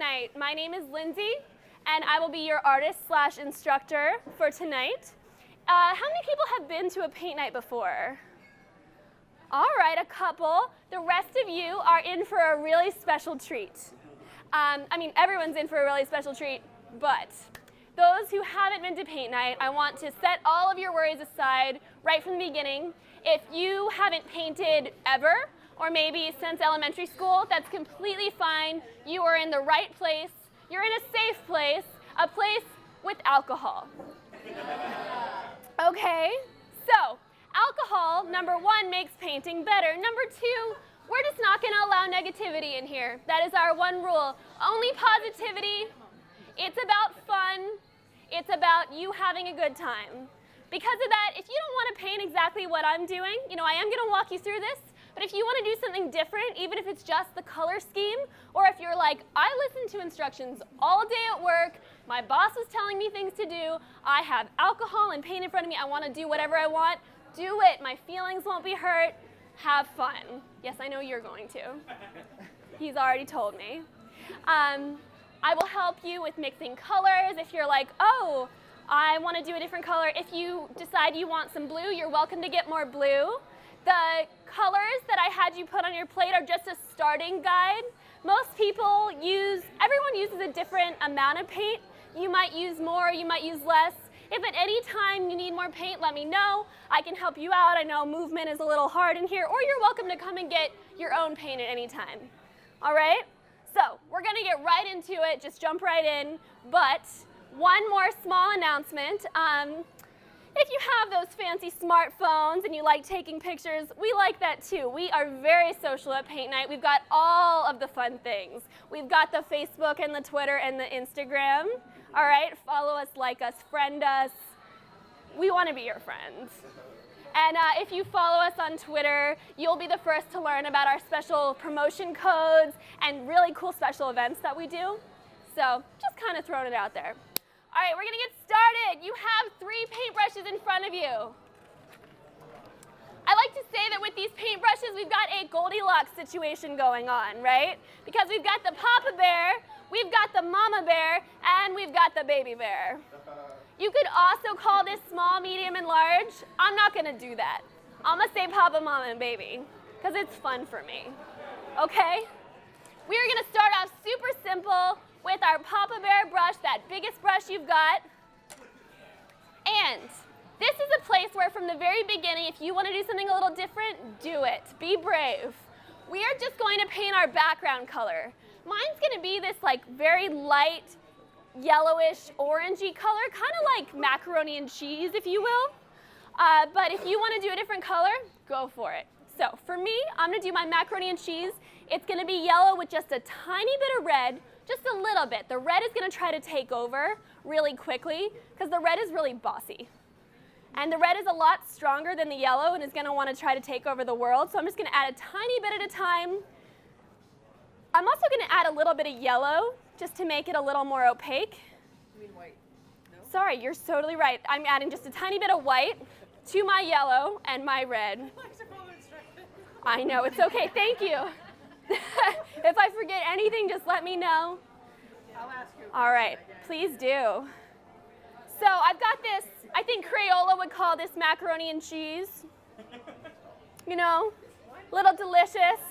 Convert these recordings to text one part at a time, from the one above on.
night. My name is Lindsay, and I will be your artist/instructor for tonight. How many people have been to a paint night before? All right, a couple. The rest of you are in for a really special treat. Everyone's in for a really special treat, but those who haven't been to paint night, I want to set all of your worries aside right from the beginning. If you haven't painted ever, or maybe since elementary school, that's completely fine. You are in the right place. You're in a safe place, a place with alcohol. Okay, so alcohol, number one, makes painting better. Number two, we're just not going to allow negativity in here. That is our one rule. Only positivity. It's about fun. It's about you having a good time. Because of that, if you don't want to paint exactly what I'm doing, I am going to walk you through this, but if you want to do something different, even if it's just the color scheme, or if you're like, I listen to instructions all day at work, my boss was telling me things to do, I have alcohol and paint in front of me, I want to do whatever I want, do it. My feelings won't be hurt. Have fun. Yes, I know you're going to. He's already told me. I will help you with mixing colors. If you're like, oh, I want to do a different color. If you decide you want some blue, you're welcome to get more blue. The colors that I had you put on your plate are just a starting guide. Everyone uses a different amount of paint. You might use more, you might use less. If at any time you need more paint, let me know. I can help you out. I know movement is a little hard in here, or you're welcome to come and get your own paint at any time. All right? So we're going to get right into it. Just jump right in. But one more small announcement. If you have those fancy smartphones and you like taking pictures, we like that too. We are very social at paint night. We've got all of the fun things. We've got the Facebook and the Twitter and the Instagram. All right, follow us, like us, friend us. We want to be your friends. And if you follow us on Twitter, you'll be the first to learn about our special promotion codes and really cool special events that we do. So just kind of throwing it out there. All right, we're going to get started. You have 3 paintbrushes in front of you. I like to say that with these paintbrushes, we've got a Goldilocks situation going on, right? Because we've got the Papa Bear, we've got the Mama Bear, and we've got the Baby Bear. You could also call this small, medium, and large. I'm not going to do that. I'm going to say Papa, Mama, and Baby, because it's fun for me. Okay? We're going to start off super simple with our Papa Bear brush, that biggest brush you've got. And this is a place where from the very beginning, if you want to do something a little different, do it. Be brave. We are just going to paint our background color. Mine's going to be this very light, yellowish, orangey color, kind of like macaroni and cheese, if you will. But if you want to do a different color, go for it. So for me, I'm going to do my macaroni and cheese. It's going to be yellow with just a tiny bit of red, just a little bit. The red is going to try to take over really quickly because the red is really bossy. And the red is a lot stronger than the yellow and is going to want to try to take over the world. So I'm just going to add a tiny bit at a time. I'm also going to add a little bit of yellow just to make it a little more opaque. You mean white? No? Sorry, you're totally right. I'm adding just a tiny bit of white to my yellow and my red. I know, it's okay. Thank you. If I forget anything, just let me know. I'll ask you. All right, please do. So I've got this, I think Crayola would call this macaroni and cheese. Little delicious.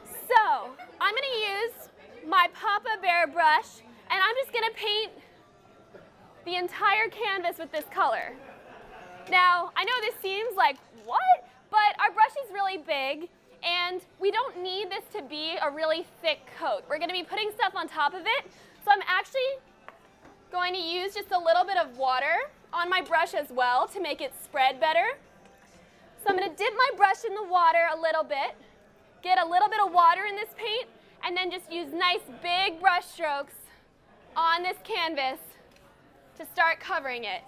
So I'm going to use my Papa Bear brush, and I'm just going to paint the entire canvas with this color. Now, I know this seems like, what? But our brush is really big, and we don't need this to be a really thick coat. We're going to be putting stuff on top of it, so I'm actually going to use just a little bit of water on my brush as well to make it spread better. So I'm going to dip my brush in the water a little bit, get a little bit of water in this paint, and then just use nice big brush strokes on this canvas to start covering it.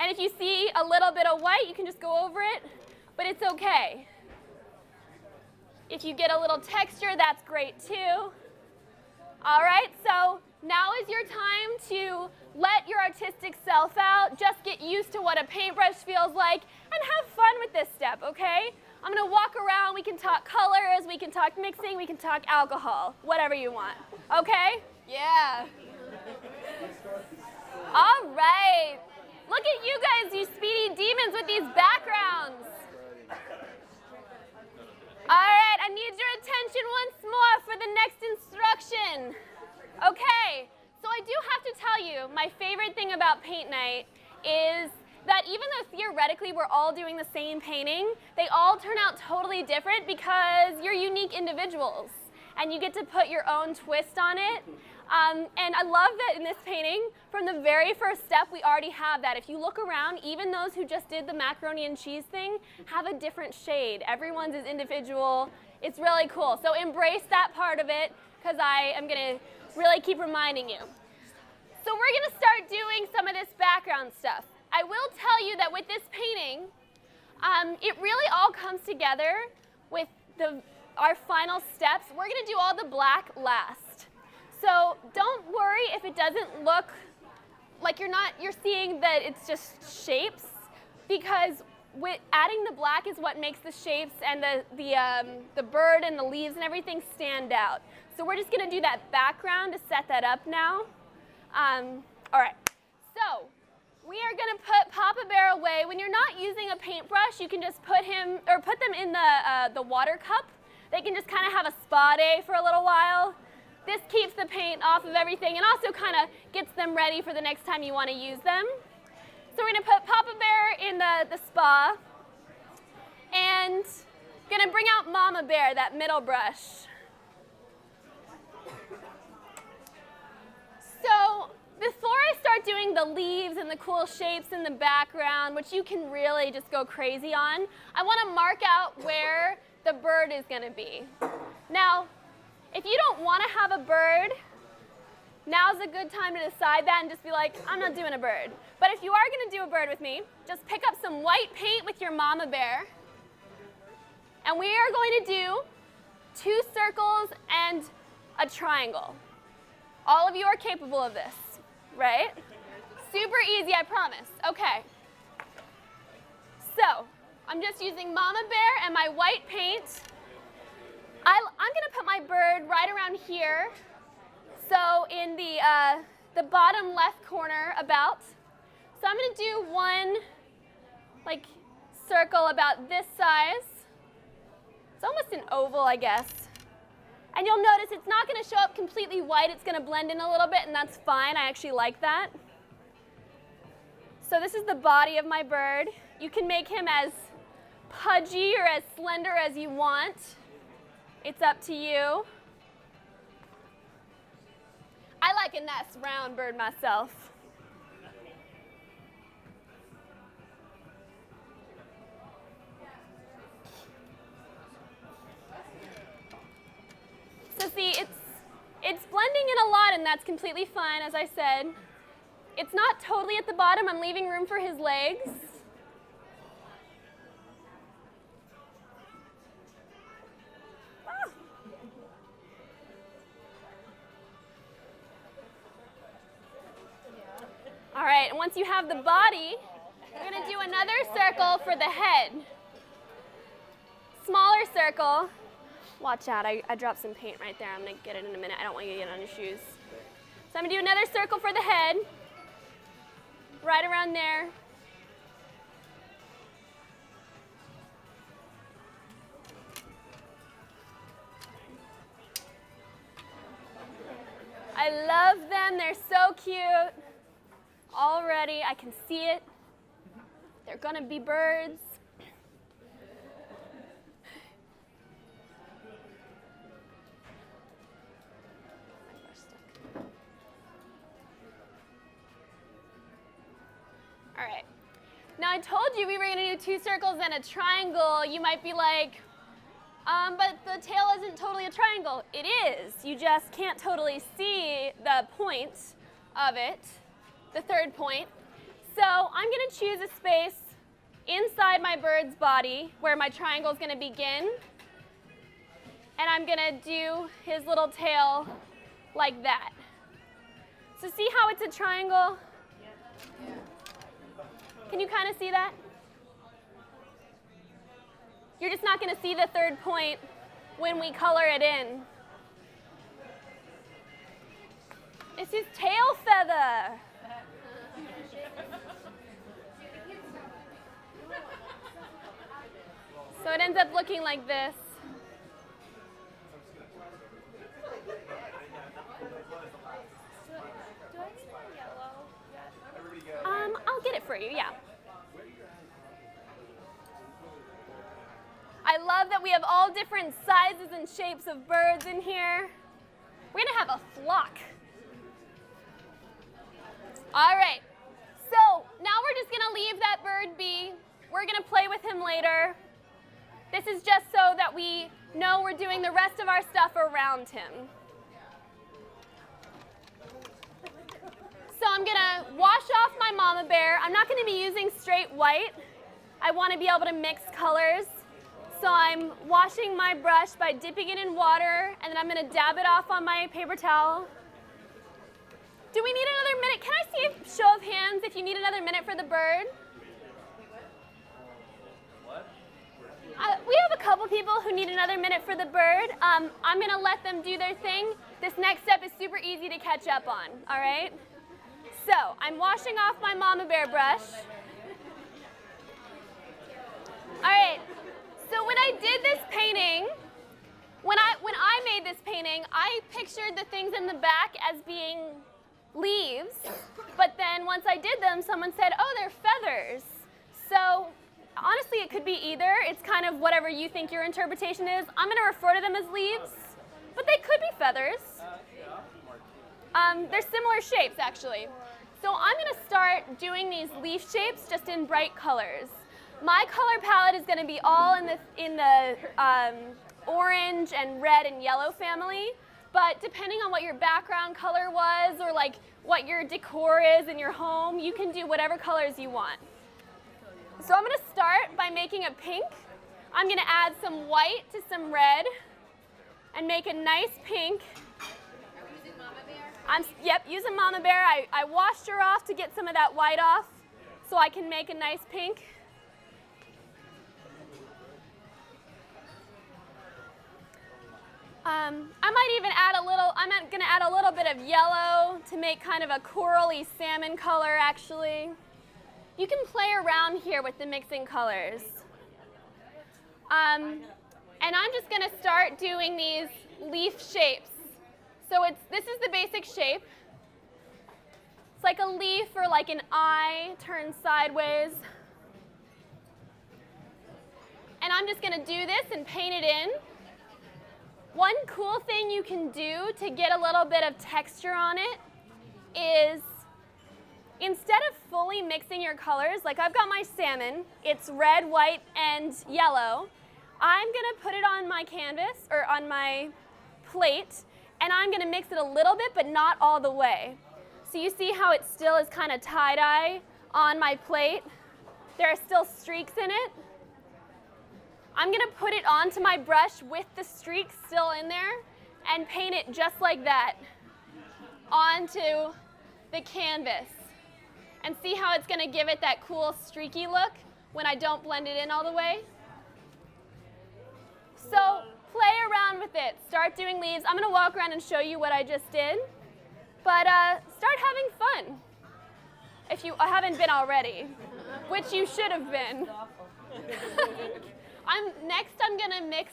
And if you see a little bit of white, you can just go over it, but it's okay. If you get a little texture, that's great too. All right, so now is your time to let your artistic self out. Just get used to what a paintbrush feels like and have fun with this step, okay? I'm gonna walk around, we can talk colors, we can talk mixing, we can talk alcohol, whatever you want, okay? Yeah. All right. Look at you guys, you speedy demons with these backgrounds. All right, I need your attention once more for the next instruction. Okay, so I do have to tell you, my favorite thing about paint night is that even though theoretically we're all doing the same painting, they all turn out totally different because you're unique individuals and you get to put your own twist on it. And I love that in this painting, from the very first step, we already have that. If you look around, even those who just did the macaroni and cheese thing have a different shade. Everyone's is individual. It's really cool. So embrace that part of it, because I am going to really keep reminding you. So we're going to start doing some of this background stuff. I will tell you that with this painting, it really all comes together with our final steps. We're going to do all the black last. So don't worry if it doesn't look like you're seeing that it's just shapes, because with adding the black is what makes the shapes and the bird and the leaves and everything stand out. So we're just going to do that background to set that up now. All right. So we are going to put Papa Bear away. When you're not using a paintbrush, you can just put them in the water cup. They can just kind of have a spa day for a little while. This keeps the paint off of everything and also kind of gets them ready for the next time you want to use them. So we're going to put Papa Bear in the spa and going to bring out Mama Bear, that middle brush. So before I start doing the leaves and the cool shapes in the background, which you can really just go crazy on, I want to mark out where the bird is going to be. Now, if you don't want to have a bird, now's a good time to decide that and just be like, I'm not doing a bird. But if you are going to do a bird with me, just pick up some white paint with your Mama Bear. And we are going to do 2 circles and a triangle. All of you are capable of this, right? Super easy, I promise. Okay. So, I'm just using Mama Bear and my white paint. I'm going to put my bird right around here, so in the bottom left corner about. So I'm going to do one circle about this size. It's almost an oval, I guess. And you'll notice it's not going to show up completely white. It's going to blend in a little bit, and that's fine. I actually like that. So this is the body of my bird. You can make him as pudgy or as slender as you want. It's up to you. I like a nice round bird myself. So see, it's blending in a lot, and that's completely fine, as I said. It's not totally at the bottom. I'm leaving room for his legs. All right, and once you have the body, we're going to do another circle for the head. Smaller circle. Watch out, I dropped some paint right there. I'm going to get it in a minute. I don't want you to get on your shoes. So I'm going to do another circle for the head, right around there. I love them. They're so cute. Already, I can see it. They're going to be birds. All right. Now, I told you we were going to do 2 circles and a triangle. You might be like, but the tail isn't totally a triangle. It is. You just can't totally see the point of it. The 3rd point. So I'm going to choose a space inside my bird's body where my triangle is going to begin. And I'm going to do his little tail like that. So see how it's a triangle? Can you kind of see that? You're just not going to see the third point when we color it in. It's his tail feather. So it ends up looking like this. Do I smell yellow? I'll get it for you, yeah. I love that we have all different sizes and shapes of birds in here. We're gonna have a flock. All right, so now we're just gonna leave that bird be. We're gonna play with him later. This is just so that we know we're doing the rest of our stuff around him. So I'm gonna wash off my mama bear. I'm not gonna be using straight white. I wanna be able to mix colors. So I'm washing my brush by dipping it in water, and then I'm gonna dab it off on my paper towel. Do we need another minute? Can I see a show of hands if you need another minute for the bird? We have a couple people who need another minute for the bird. I'm going to let them do their thing. This next step is super easy to catch up on, all right? So I'm washing off my mama bear brush. All right, so when I did this painting, when I made this painting, I pictured the things in the back as being leaves, but then once I did them, someone said, oh, they're feathers. So honestly, it could be either. It's kind of whatever you think your interpretation is. I'm going to refer to them as leaves, but they could be feathers. They're similar shapes, actually. So I'm going to start doing these leaf shapes just in bright colors. My color palette is going to be all in the orange and red and yellow family, but depending on what your background color was or like what your decor is in your home, you can do whatever colors you want. So I'm going to start by making a pink. I'm going to add some white to some red and make a nice pink. Are we using Mama Bear? Yep, using Mama Bear. I washed her off to get some of that white off so I can make a nice pink. I might even add I'm going to add a little bit of yellow to make kind of a corally salmon color, actually. You can play around here with the mixing colors. And I'm just going to start doing these leaf shapes. So this is the basic shape. It's like a leaf or like an eye turned sideways. And I'm just going to do this and paint it in. One cool thing you can do to get a little bit of texture on it is instead of fully mixing your colors, like I've got my salmon, it's red, white, and yellow. I'm going to put it on my canvas or on my plate, and I'm going to mix it a little bit, but not all the way. So you see how it still is kind of tie-dye on my plate? There are still streaks in it. I'm going to put it onto my brush with the streaks still in there and paint it just like that onto the canvas. And see how it's going to give it that cool streaky look when I don't blend it in all the way? So play around with it. Start doing leaves. I'm going to walk around and show you what I just did. But start having fun if you haven't been already, which you should have been. Next, I'm going to mix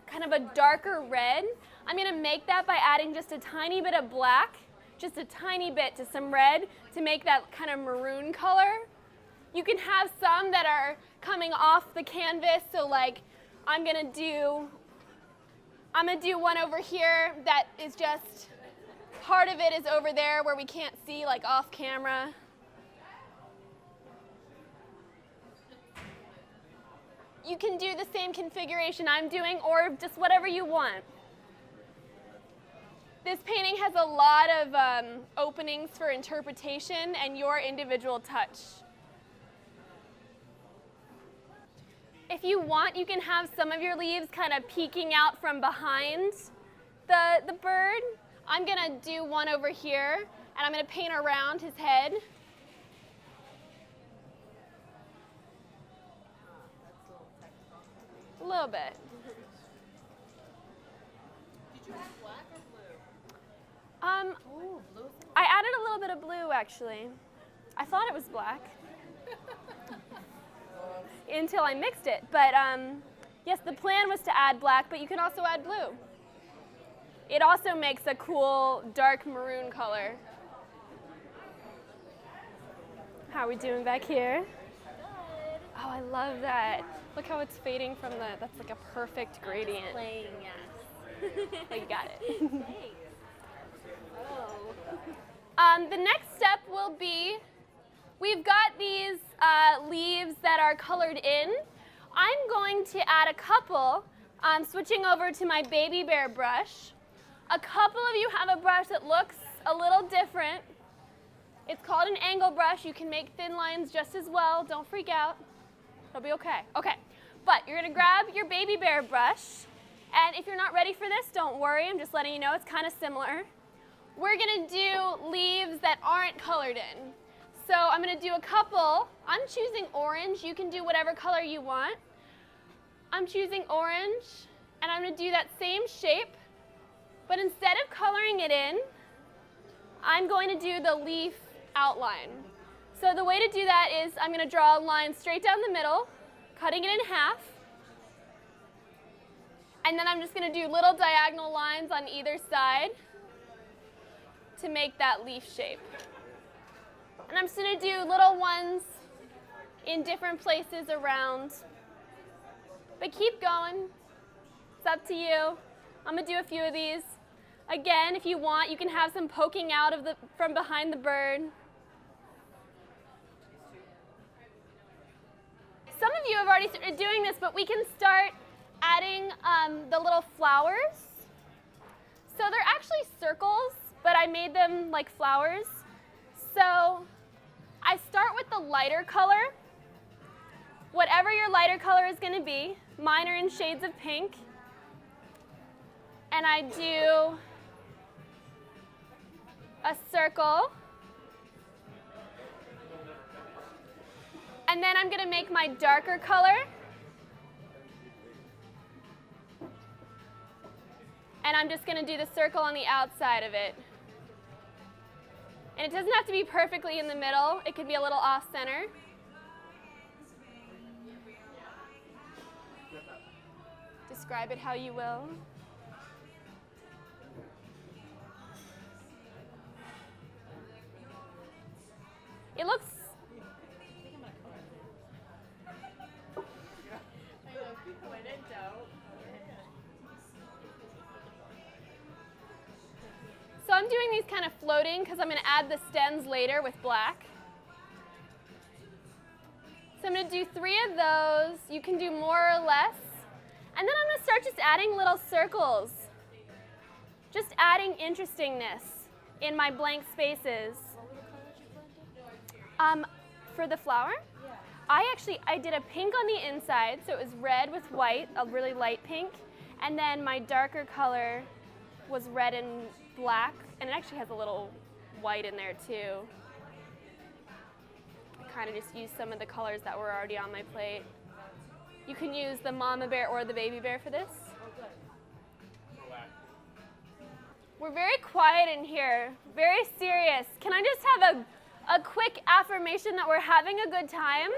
kind of a darker red. I'm going to make that by adding just a tiny bit of black, just a tiny bit to some red to make that kind of maroon color. You can have some that are coming off the canvas, so like I'm going to do one over here that is just, part of it is over there where we can't see, like off camera. You can do the same configuration I'm doing or just whatever you want. This painting has a lot of openings for interpretation and your individual touch. If you want, you can have some of your leaves kind of peeking out from behind the bird. I'm going to do one over here, and I'm going to paint around his head. A little bit. Did you add black or blue? Ooh, blue. I added a little bit of blue, actually. I thought it was black until I mixed it. But yes, the plan was to add black, but you can also add blue. It also makes a cool dark maroon color. How are we doing back here? Good. Oh, I love that. Look how it's fading from that's like a perfect gradient. Playing, yes. Oh, you got it. Thanks. Oh. The next step will be, we've got these leaves that are colored in. I'm going to add a couple, switching over to my baby bear brush. A couple of you have a brush that looks a little different. It's called an angle brush. You can make thin lines just as well. Don't freak out. It'll be okay. Okay, but you're gonna grab your baby bear brush, and if you're not ready for this, don't worry. I'm just letting you know it's kind of similar. We're gonna do leaves that aren't colored in. So I'm gonna do a couple. I'm choosing orange. You can do whatever color you want. I'm choosing orange, and I'm gonna do that same shape, but instead of coloring it in, I'm going to do the leaf outline. So the way to do that is I'm gonna draw a line straight down the middle, cutting it in half, and then I'm just gonna do little diagonal lines on either side to make that leaf shape. And I'm just gonna do little ones in different places around. But keep going, it's up to you. I'm gonna do a few of these. Again, if you want, you can have some poking out from behind the bird. Some of you have already started doing this, but we can start adding the little flowers. So they're actually circles, but I made them like flowers. So I start with the lighter color, whatever your lighter color is going to be. Mine are in shades of pink. And I do a circle. And then I'm going to make my darker color. And I'm just going to do the circle on the outside of it. And it doesn't have to be perfectly in the middle. It could be a little off-center. Describe it how you will. It looks... So I'm doing these kind of floating because I'm going to add the stems later with black. So I'm going to do 3 of those. You can do more or less. And then I'm going to start just adding little circles. Just adding interestingness in my blank spaces. For the flower? Yeah. I did a pink on the inside, so it was red with white, a really light pink. And then my darker color was red and black, and it actually has a little white in there too. I kind of just used some of the colors that were already on my plate. You can use the mama bear or the baby bear for this. We're very quiet in here, very serious. Can I just have a quick affirmation that we're having a good time?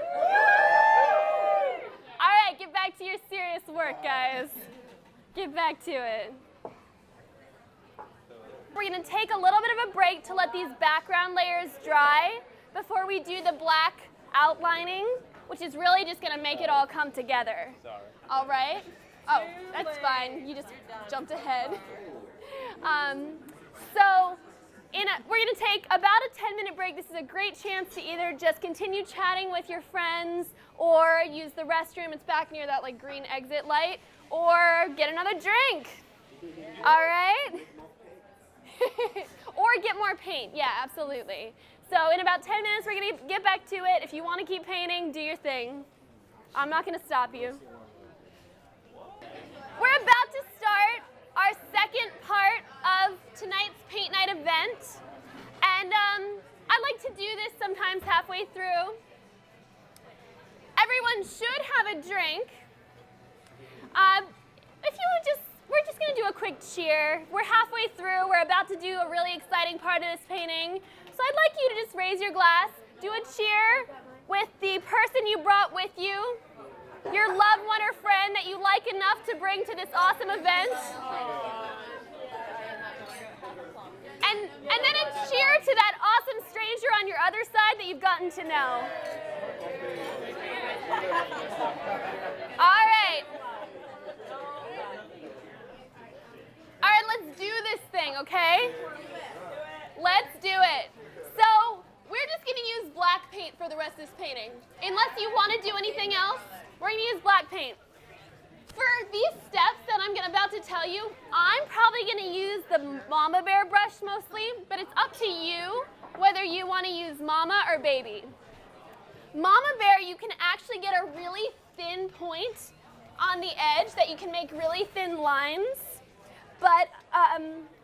All right, get back to your serious work, guys. Get back to it. We're going to take a little bit of a break to let these background layers dry before we do the black outlining, which is really just going to make it all come together. Sorry. All right? Oh, that's fine. You just jumped ahead. We're going to take about a 10-minute break. This is a great chance to either just continue chatting with your friends or use the restroom. It's back near that like green exit light, or get another drink. All right? Or get more paint. Yeah, absolutely. So in about 10 minutes, we're going to get back to it. If you want to keep painting, do your thing. I'm not going to stop you. We're about to start our second part of tonight's Paint Night event. And I like to do this sometimes halfway through. Everyone should have a drink. cheer. We're halfway through. We're about to do a really exciting part of this painting. So I'd like you to just raise your glass, do a cheer with the person you brought with you, your loved one or friend that you like enough to bring to this awesome event. And then a cheer to that awesome stranger on your other side that you've gotten to know. All right. All right, let's do this thing, okay? Let's do it. So, we're just going to use black paint for the rest of this painting. Unless you want to do anything else, we're going to use black paint. For these steps that I'm about to tell you, I'm probably going to use the mama bear brush mostly, but it's up to you whether you want to use mama or baby. Mama bear, you can actually get a really thin point on the edge that you can make really thin lines, but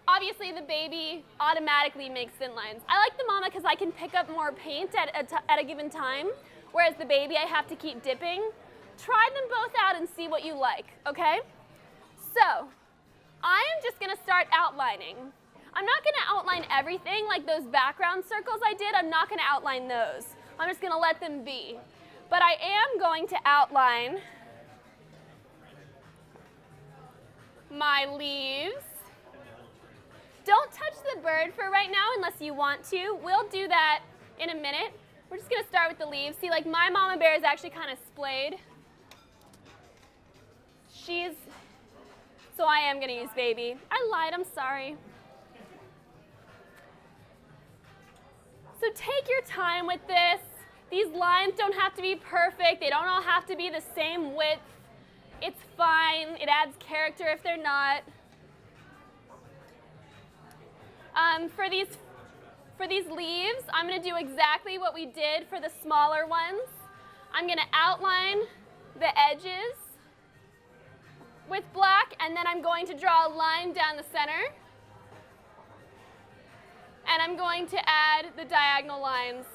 obviously the baby automatically makes thin lines. I like the mama because I can pick up more paint at a given time, whereas the baby I have to keep dipping. Try them both out and see what you like, okay? So, I am just gonna start outlining. I'm not gonna outline everything like those background circles I did. I'm not gonna outline those. I'm just gonna let them be. But I am going to outline my leaves. Don't touch the bird for right now unless you want to. We'll do that in a minute. We're just gonna start with the leaves. See, like my mama bear is actually kind of splayed. So I am gonna use baby. I lied, I'm sorry. So take your time with this. These lines don't have to be perfect. They don't all have to be the same width. It's fine. It adds character if they're not. For these leaves, I'm gonna do exactly what we did for the smaller ones. I'm gonna outline the edges with black, and then I'm going to draw a line down the center. And I'm going to add the diagonal lines.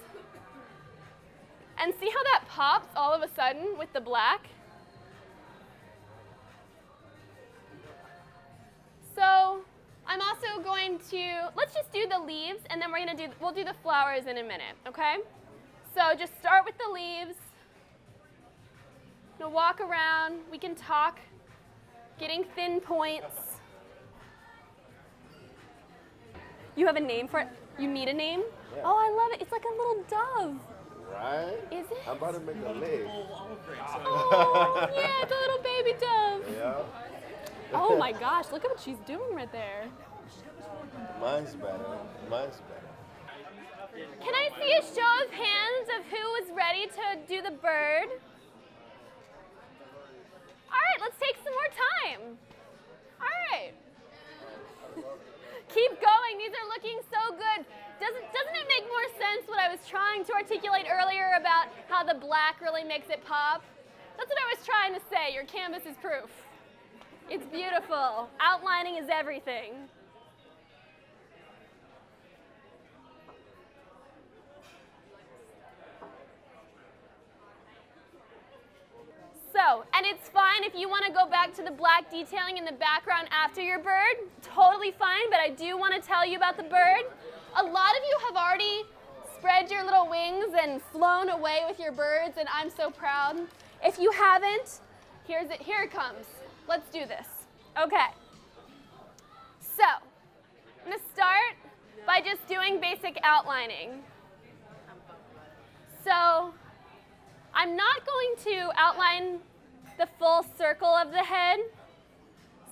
And see how that pops all of a sudden with the black? So I'm also going to, let's just do the leaves, and then we'll do the flowers in a minute, okay? So just start with the leaves. Now walk around, we can talk, getting thin points. You have a name for it? You need a name? Yeah. Oh, I love it. It's like a little dove. Right? Is it? I'm about to make a leg. Oh, yeah, it's a little baby dove. Yeah. Oh my gosh, look at what she's doing right there. Mine's better. Mine's better. Can I see a show of hands of who is ready to do the bird? All right, let's take some more time. All right. Keep going. These are looking so good. Doesn't it make more sense what I was trying to articulate earlier about how the black really makes it pop? That's what I was trying to say. Your canvas is proof. It's beautiful. Outlining is everything. So, and it's fine if you want to go back to the black detailing in the background after your bird, totally fine, but I do want to tell you about the bird. A lot of you have already spread your little wings and flown away with your birds, and I'm so proud. If you haven't, here it comes. Let's do this. Okay. So, I'm going to start by just doing basic outlining. So, I'm not going to outline the full circle of the head.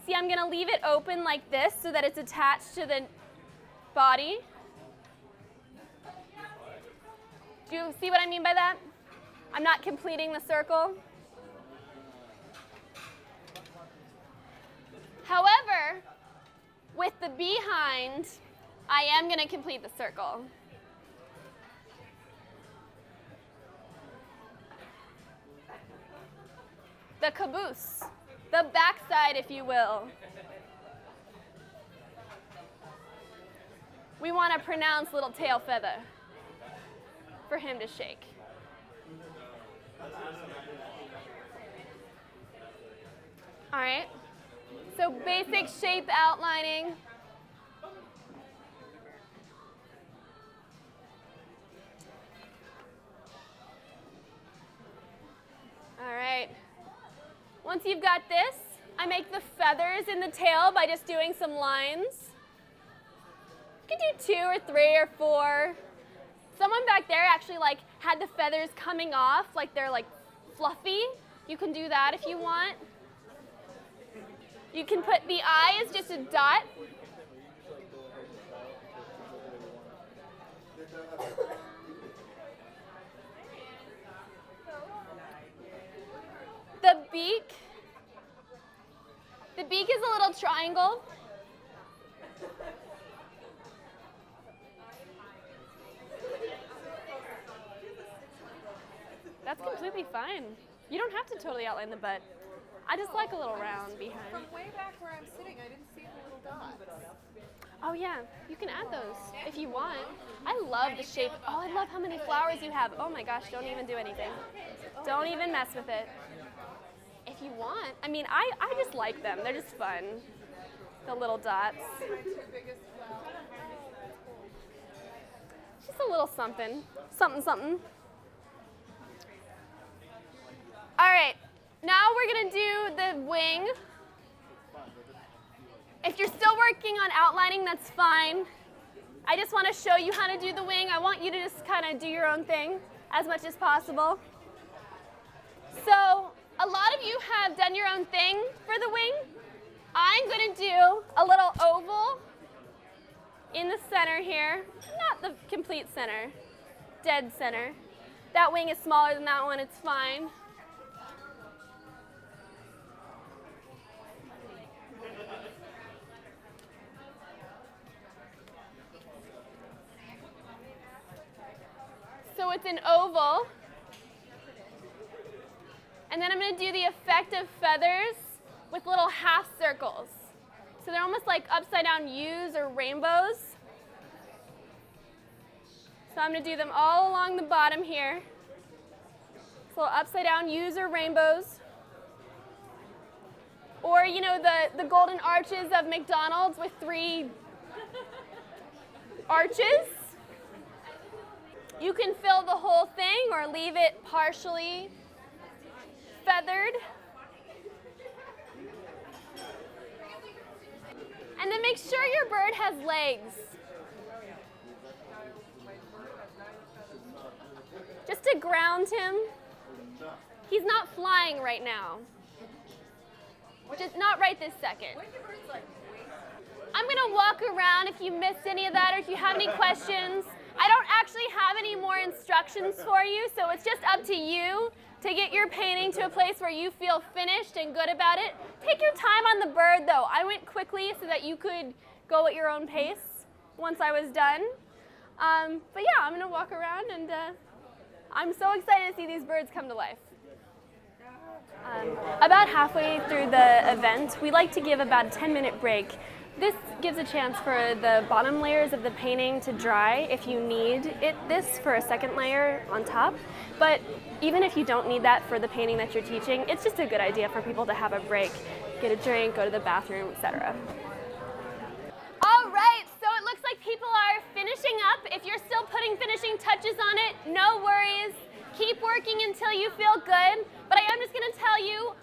See, I'm going to leave it open like this so that it's attached to the body. Do you see what I mean by that? I'm not completing the circle. However, with the behind, I am going to complete the circle. The caboose, the backside, if you will. We want to pronounce little tail feather for him to shake. All right, So basic shape outlining. All right. Once you've got this, I make the feathers in the tail by just doing some lines. You can do 2 or 3 or 4. Someone back there actually had the feathers coming off, like they're fluffy. You can do that if you want. You can put the eye as just a dot. The beak is a little triangle. That's completely fine. You don't have to totally outline the butt. I just like a little round behind. From way back where I'm sitting, I didn't see the little dots. Oh yeah, you can add those if you want. I love the shape. Oh, I love how many flowers you have. Oh my gosh, don't even do anything. Don't even mess with it. If you want. I mean, I just like them. They're just fun. The little dots. Just a little something. Something, something. All right, now we're gonna do the wing. If you're still working on outlining, that's fine. I just wanna show you how to do the wing. I want you to just kind of do your own thing as much as possible. So, a lot of you have done your own thing for the wing. I'm gonna do a little oval in the center here. Not the complete center, dead center. That wing is smaller than that one, it's fine. So it's an oval. And then I'm going to do the effect of feathers with little half circles. So they're almost like upside down U's or rainbows. So I'm going to do them all along the bottom here. So little upside down U's or rainbows. Or, you know, the golden arches of McDonald's with 3 arches. You can fill the whole thing or leave it partially feathered. And then make sure your bird has legs. Just to ground him. He's not flying right now. Just not right this second. I'm gonna walk around if you missed any of that or if you have any questions. I don't actually have any more instructions for you, so it's just up to you to get your painting to a place where you feel finished and good about it. Take your time on the bird though. I went quickly so that you could go at your own pace once I was done. But yeah, I'm gonna walk around and I'm so excited to see these birds come to life. About halfway through the event, we like to give about a 10-minute break. This gives a chance for the bottom layers of the painting to dry if you need this for a second layer on top. But even if you don't need that for the painting that you're teaching, it's just a good idea for people to have a break, get a drink, go to the bathroom, etc. All right, so it looks like people are finishing up. If you're still putting finishing touches on it, no worries. Keep working until you feel good. But I am just going to tell you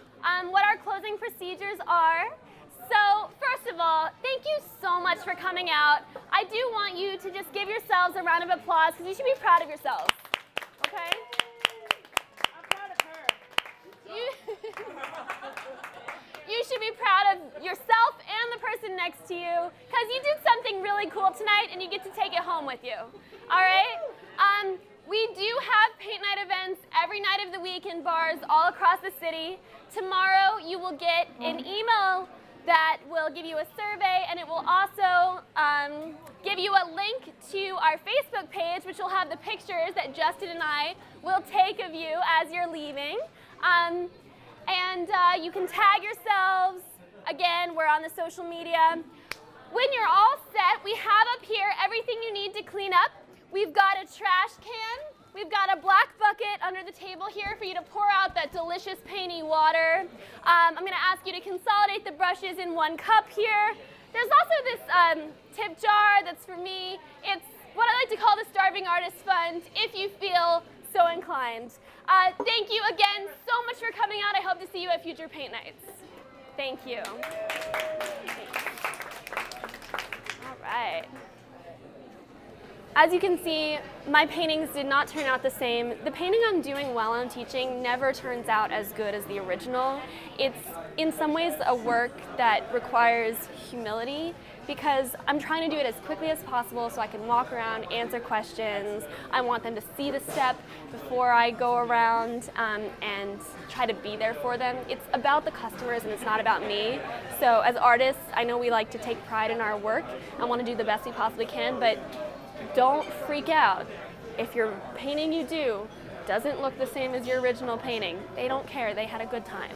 what our closing procedures are. So, first of all, thank you so much for coming out. I do want you to just give yourselves a round of applause because you should be proud of yourselves. Okay? I'm proud of her. You should be proud of yourself and the person next to you because you did something really cool tonight and you get to take it home with you. All right? We do have paint night events every night of the week in bars all across the city. Tomorrow you will get an email that will give you a survey, and it will also give you a link to our Facebook page, which will have the pictures that Justin and I will take of you as you're leaving. You can tag yourselves. Again, we're on the social media. When you're all set, we have up here everything you need to clean up. We've got a trash can We've got a black bucket under the table here for you to pour out that delicious painty water. I'm going to ask you to consolidate the brushes in one cup here. There's also this tip jar that's for me. It's what I like to call the Starving Artist Fund, if you feel so inclined. Thank you again so much for coming out. I hope to see you at future paint nights. Thank you. All right. As you can see, my paintings did not turn out the same. The painting I'm doing while I'm teaching never turns out as good as the original. It's in some ways a work that requires humility because I'm trying to do it as quickly as possible so I can walk around, answer questions. I want them to see the step before I go around and try to be there for them. It's about the customers and it's not about me. So as artists, I know we like to take pride in our work and want to do the best we possibly can, but don't freak out. If your painting you do doesn't look the same as your original painting, they don't care. They had a good time.